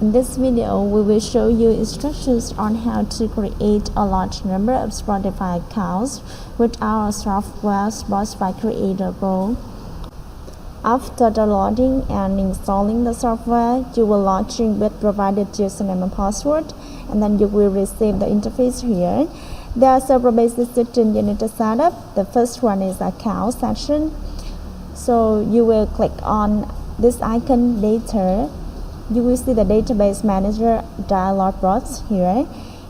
In this video, we will show you instructions on how to create a large number of Spotify accounts with our software Spotify Creator Pro. After downloading and installing the software, you will log in with provided username and password, and then you will receive the interface here. There are several basic settings you need to set up. The first one is account section. So you will click on this icon data. You will see the database manager dialog box here,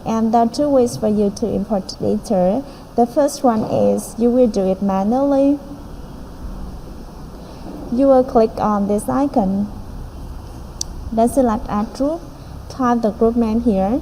and there are two ways for you to import data. The first one is you will do it manually. You will click on this icon, then select add group, type the group name here.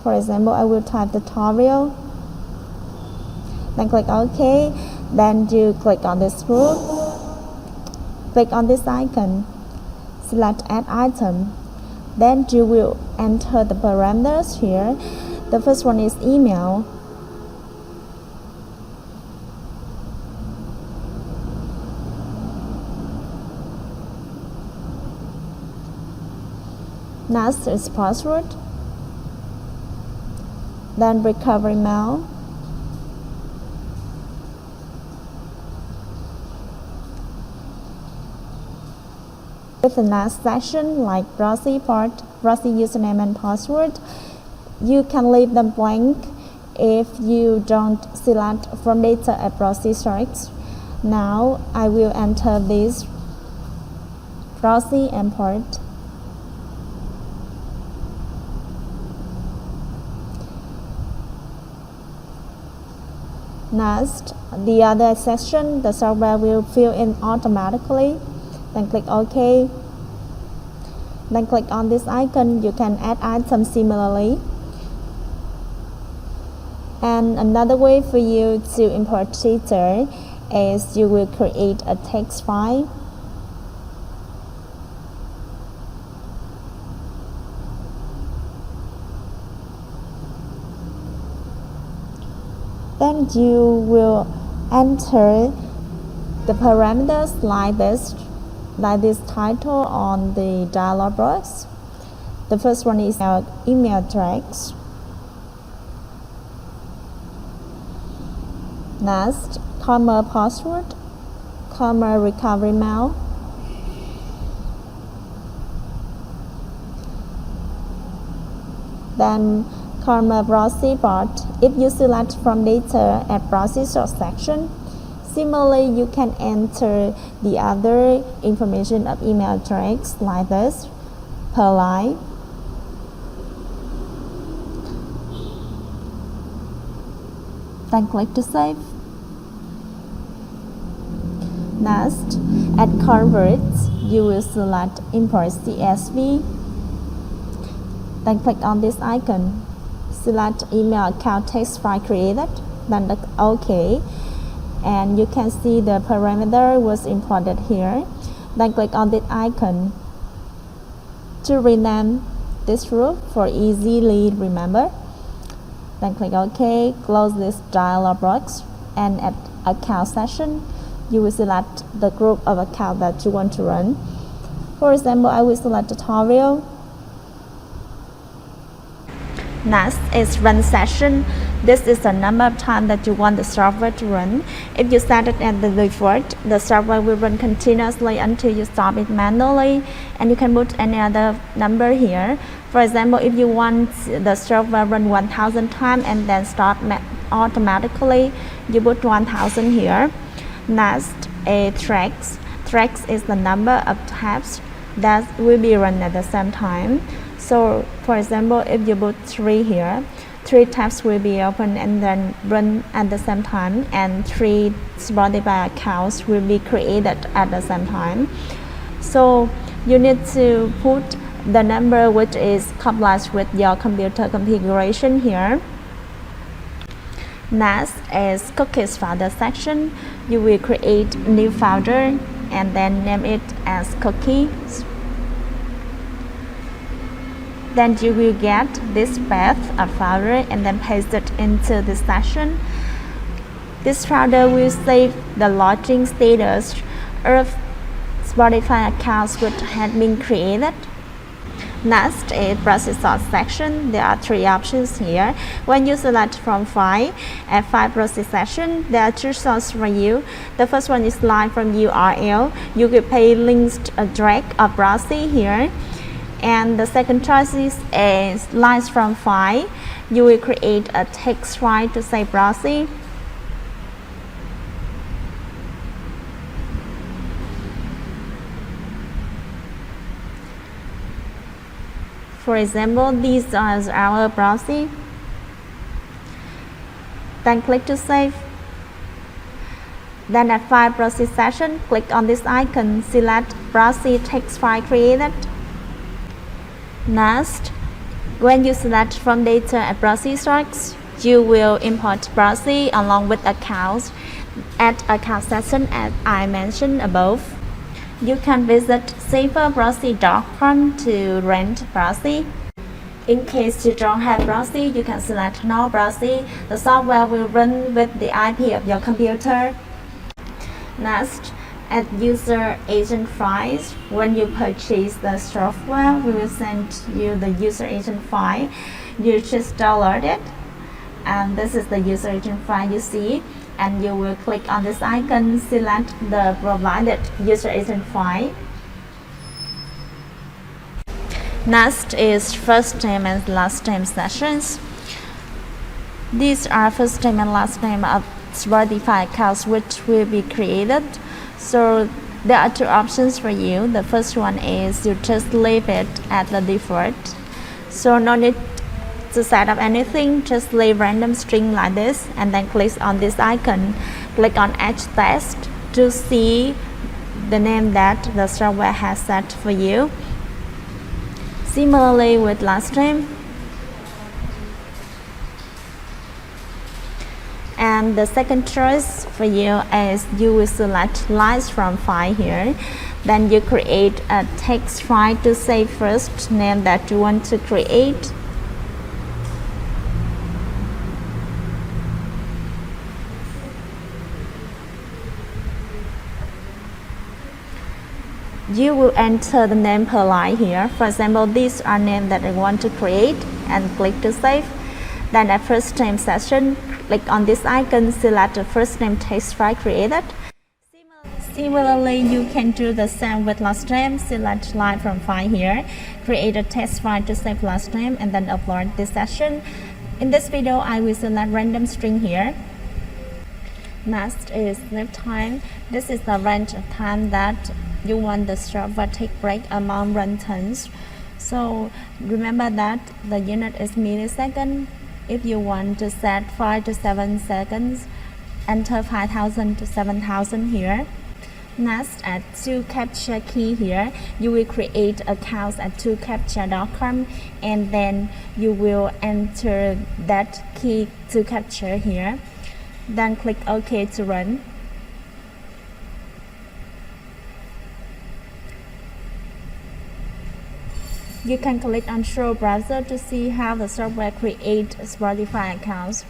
For example, I will type tutorial, then click OK. Then you click on this group, click on this icon, select add item. Then you will enter the parameters here. The first one is email. Next is password. Then recovery mail. With the next section like proxy username and password, you can leave them blank if you don't select from data at proxy search. Now I will enter this proxy and port. Next, the other section, the software will fill in automatically. Then click OK. Then click on this icon. You can add items similarly. And another way for you to import data is you will create a text file. Then you will enter the parameters like this title on the dialog box. The first one is our email address. Next, password, recovery mail. Then proxy port. If you select from data at proxy source section, similarly you can enter the other information of email address like this per line. Then click to save. Next, at converts, you will select import CSV. Then click on this icon. Select email account text file created, then click OK, and you can see the parameter was imported here. Then click on this icon to rename this row for easily remember. Then click OK, close this dialog box, and at account section you will select the group of account that you want to run. For example, I will select tutorial. Next is run session. This is the number of times that you want the software to run. If you set it at the default, the software will run continuously until you stop it manually, and you can put any other number here. For example, if you want the software run 1000 times and then stop automatically, you put 1000 here. Next, a tracks. Tracks is the number of tabs that will be run at the same time. So, for example, if you put 3 here, 3 tabs will be open and then run at the same time, and 3 Spotify accounts will be created at the same time. So, you need to put the number which is compliant with your computer configuration here. Next is cookies folder section. You will create a new folder and then name it as cookies. Then you will get this path of folder and then paste it into this section. This folder will save the login status of Spotify accounts which had been created. Next is proxy source section. There are three options here. When you select from file, at file proxy section, there are two sources for you. The first one is line from URL. You can pay links drag or proxy here. And the second choice is lines from file. You will create a text file to say proxy. For example, these are our proxy. Then click to save. Then at file proxy section, click on this icon, select proxy text file created. Next, when you select from data and proxy source, you will import proxy along with accounts at account section as I mentioned above. You can visit saferproxy.com to rent proxy. In case you don't have proxy, you can select no proxy. The software will run with the IP of your computer. Next, at user agent files, when you purchase the software, we will send you the user agent file. You just download it, and this is the user agent file you see. And you will click on this icon, select the provided user agent file. Next is first name and last name sessions. These are first name and last name of Spotify accounts which will be created. So there are two options for you. The first one is you just leave it at the default. So no need to set up anything, just leave random string like this and then click on this icon. Click on Edge Test to see the name that the software has set for you. Similarly with last name. And the second choice for you is you will select lines from file here. Then you create a text file to say first name that you want to create. You will enter the name per line here. For example, these are names that I want to create and click to save. Then at first name section, click on this icon, select the first name text file created. Similarly, you can do the same with last name. Select line from file here, create a text file to save last name and then upload this section. In this video, I will select random string here. Next is sleep time. This is the range of time that you want the server take break among runtimes. So remember that the unit is millisecond. If you want to set 5 to 7 seconds, enter 5000 to 7000 here. Next, at toCaptcha key here, you will create accounts at toCaptcha.com and then you will enter that key to capture here. Then click OK to run. You can click on Show Browser to see how the software creates Spotify accounts.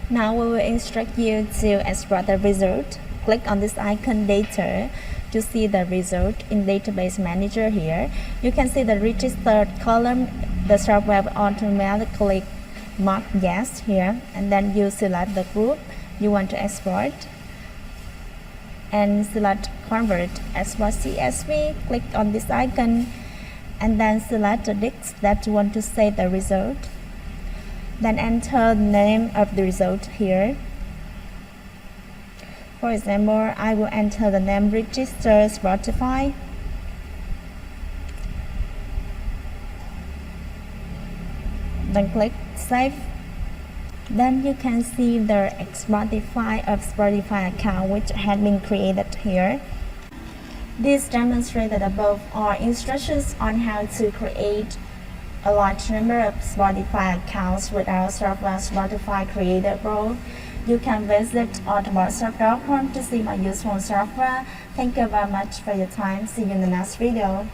Now we will instruct you to export the result. Click on this icon data to see the result in database manager here. You can see the registered column. The software will automatically mark yes here, and then you select the group you want to export and select convert export CSV. Click on this icon and then select the disk that you want to save the result. Then enter the name of the result here. For example, I will enter the name register Sportify. Then click save. Then you can see the Spotify of Spotify account which had been created here. This demonstrated above are instructions on how to create a large number of Spotify accounts with our software Spotify Creator Pro. You can visit automotive.com to see my useful software. Thank you very much for your time. See you in the next video.